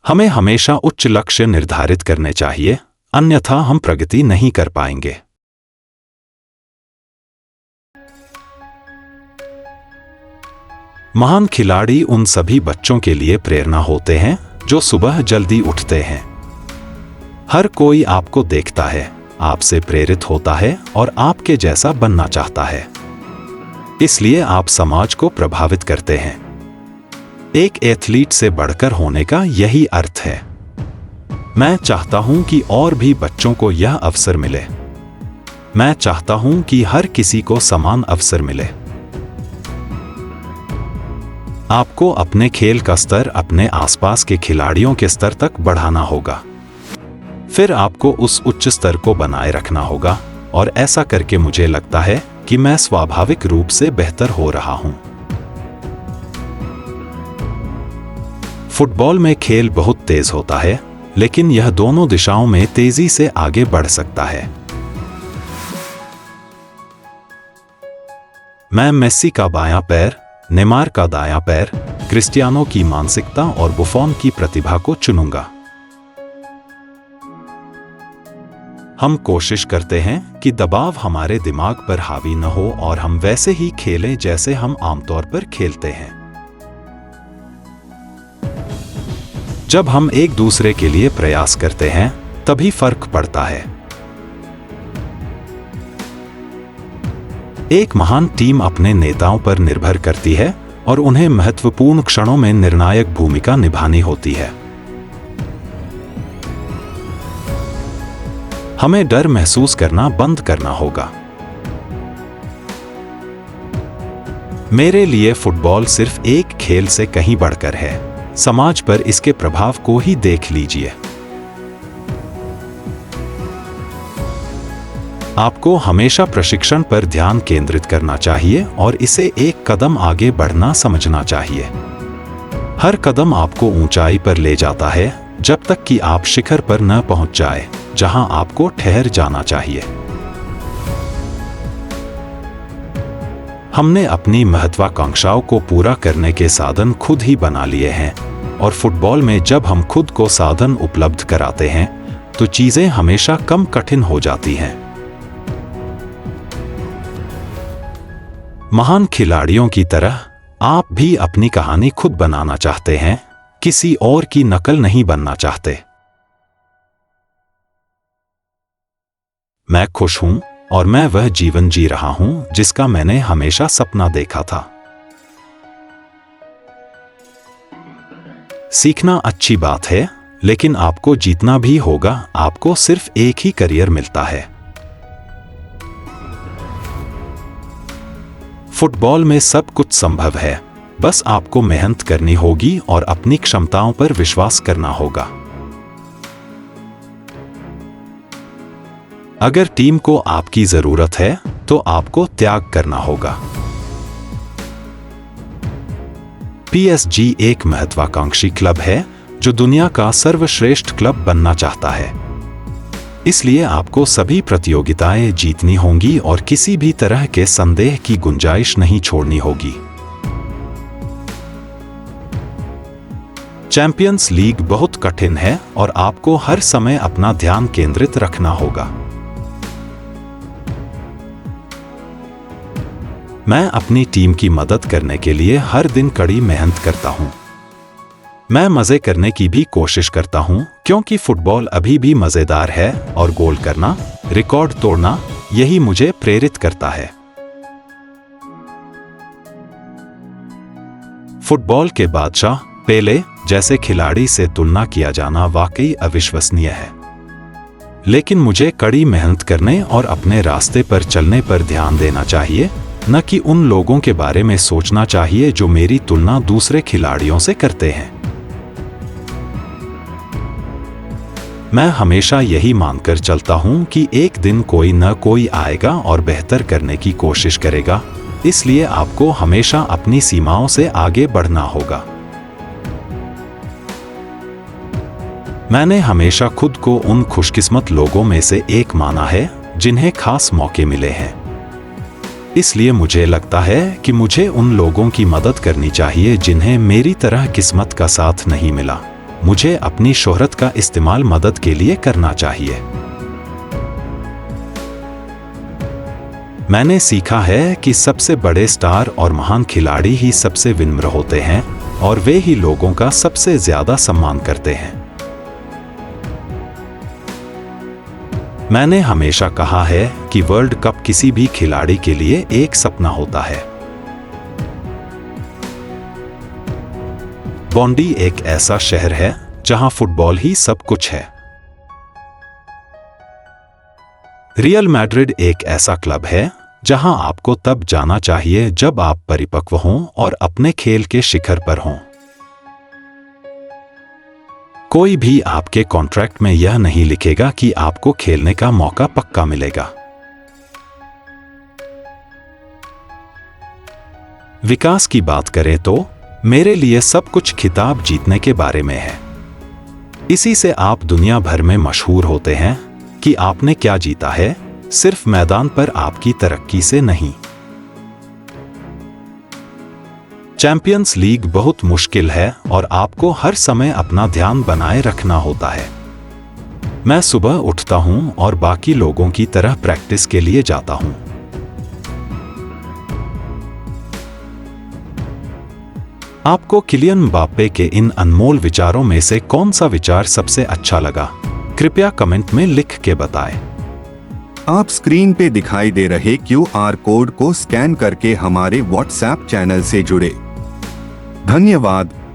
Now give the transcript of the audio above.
हमें हमेशा उच्च लक्ष्य निर्धारित करने चाहिए, अन्यथा हम प्रगति नहीं कर पाएंगे। महान खिलाड़ी उन सभी बच्चों के लिए प्रेरणा होते हैं जो सुबह जल्दी उठते हैं। हर कोई आपको देखता है, आपसे प्रेरित होता है और आपके जैसा बनना चाहता है। इसलिए आप समाज को प्रभावित करते हैं। एक एथलीट से बढ़कर होने का यही अर्थ है। मैं चाहता हूं कि और भी बच्चों को यह अवसर मिले। मैं चाहता हूं कि हर किसी को समान अवसर मिले। आपको अपने खेल का स्तर अपने आसपास के खिलाड़ियों के स्तर तक बढ़ाना होगा। फिर आपको उस उच्च स्तर को बनाए रखना होगा, और ऐसा करके मुझे लगता है कि मैं स्वाभाविक रूप से बेहतर हो रहा हूं। फुटबॉल में खेल बहुत तेज होता है, लेकिन यह दोनों दिशाओं में तेजी से आगे बढ़ सकता है। मैं मेस्सी का बायां पैर, नेमार का दायां पैर, क्रिस्टियानो की मानसिकता और बुफॉन की प्रतिभा को चुनूंगा। हम कोशिश करते हैं कि दबाव हमारे दिमाग पर हावी न हो और हम वैसे ही खेलें जैसे हम आमतौर पर खेलते हैं। जब हम एक दूसरे के लिए प्रयास करते हैं, तभी फर्क पड़ता है। एक महान टीम अपने नेताओं पर निर्भर करती है और उन्हें महत्वपूर्ण क्षणों में निर्णायक भूमिका निभानी होती है। हमें डर महसूस करना बंद करना होगा। मेरे लिए फुटबॉल सिर्फ एक खेल से कहीं बढ़कर है। समाज पर इसके प्रभाव को ही देख लीजिए। आपको हमेशा प्रशिक्षण पर ध्यान केंद्रित करना चाहिए और इसे एक कदम आगे बढ़ना समझना चाहिए। हर कदम आपको ऊंचाई पर ले जाता है, जब तक कि आप शिखर पर न पहुंच जाए जहां आपको ठहर जाना चाहिए। हमने अपनी महत्वाकांक्षाओं को पूरा करने के साधन खुद ही बना लिए हैं, और फुटबॉल में जब हम खुद को साधन उपलब्ध कराते हैं तो चीजें हमेशा कम कठिन हो जाती हैं। महान खिलाड़ियों की तरह आप भी अपनी कहानी खुद बनाना चाहते हैं, किसी और की नकल नहीं बनना चाहते। मैं खुश हूं और मैं वह जीवन जी रहा हूं जिसका मैंने हमेशा सपना देखा था। सीखना अच्छी बात है, लेकिन आपको जीतना भी होगा। आपको सिर्फ एक ही करियर मिलता है। फुटबॉल में सब कुछ संभव है, बस आपको मेहनत करनी होगी और अपनी क्षमताओं पर विश्वास करना होगा। अगर टीम को आपकी जरूरत है तो आपको त्याग करना होगा। PSG एक महत्वाकांक्षी क्लब है जो दुनिया का सर्वश्रेष्ठ क्लब बनना चाहता है। इसलिए आपको सभी प्रतियोगिताएं जीतनी होंगी और किसी भी तरह के संदेह की गुंजाइश नहीं छोड़नी होगी। चैंपियंस लीग बहुत कठिन है और आपको हर समय अपना ध्यान केंद्रित रखना होगा। मैं अपनी टीम की मदद करने के लिए हर दिन कड़ी मेहनत करता हूं। मैं मजे करने की भी कोशिश करता हूं, क्योंकि फुटबॉल अभी भी मजेदार है और गोल करना, रिकॉर्ड तोड़ना, यही मुझे प्रेरित करता है। फुटबॉल के बादशाह पेले जैसे खिलाड़ी से तुलना किया जाना वाकई अविश्वसनीय है। लेकिन मुझे कड़ी मेहनत करने और अपने रास्ते पर चलने पर ध्यान देना चाहिए, न कि उन लोगों के बारे में सोचना चाहिए जो मेरी तुलना दूसरे खिलाड़ियों से करते हैं। मैं हमेशा यही मानकर चलता हूं कि एक दिन कोई न कोई आएगा और बेहतर करने की कोशिश करेगा। इसलिए आपको हमेशा अपनी सीमाओं से आगे बढ़ना होगा। मैंने हमेशा खुद को उन खुशकिस्मत लोगों में से एक माना है जिन्हें खास मौके मिले हैं। इसलिए मुझे लगता है कि मुझे उन लोगों की मदद करनी चाहिए जिन्हें मेरी तरह किस्मत का साथ नहीं मिला। मुझे अपनी शोहरत का इस्तेमाल मदद के लिए करना चाहिए। मैंने सीखा है कि सबसे बड़े स्टार और महान खिलाड़ी ही सबसे विनम्र होते हैं और वे ही लोगों का सबसे ज्यादा सम्मान करते हैं। मैंने हमेशा कहा है कि वर्ल्ड कप किसी भी खिलाड़ी के लिए एक सपना होता है। बॉन्डी एक ऐसा शहर है जहां फुटबॉल ही सब कुछ है। रियल मैड्रिड एक ऐसा क्लब है जहां आपको तब जाना चाहिए जब आप परिपक्व हों और अपने खेल के शिखर पर हों। कोई भी आपके कॉन्ट्रैक्ट में यह नहीं लिखेगा कि आपको खेलने का मौका पक्का मिलेगा। विकास की बात करें तो मेरे लिए सब कुछ खिताब जीतने के बारे में है। इसी से आप दुनिया भर में मशहूर होते हैं कि आपने क्या जीता है, सिर्फ मैदान पर आपकी तरक्की से नहीं। चैंपियंस लीग बहुत मुश्किल है और आपको हर समय अपना ध्यान बनाए रखना होता है। मैं सुबह उठता हूं और बाकी लोगों की तरह प्रैक्टिस के लिए जाता हूं। आपको किलियन म्बाप्पे के इन अनमोल विचारों में से कौन सा विचार सबसे अच्छा लगा? कृपया कमेंट में लिख के बताएं। आप स्क्रीन पे दिखाई दे रहे QR कोड को स्कैन करके हमारे WhatsApp चैनल से जुड़े। धन्यवाद।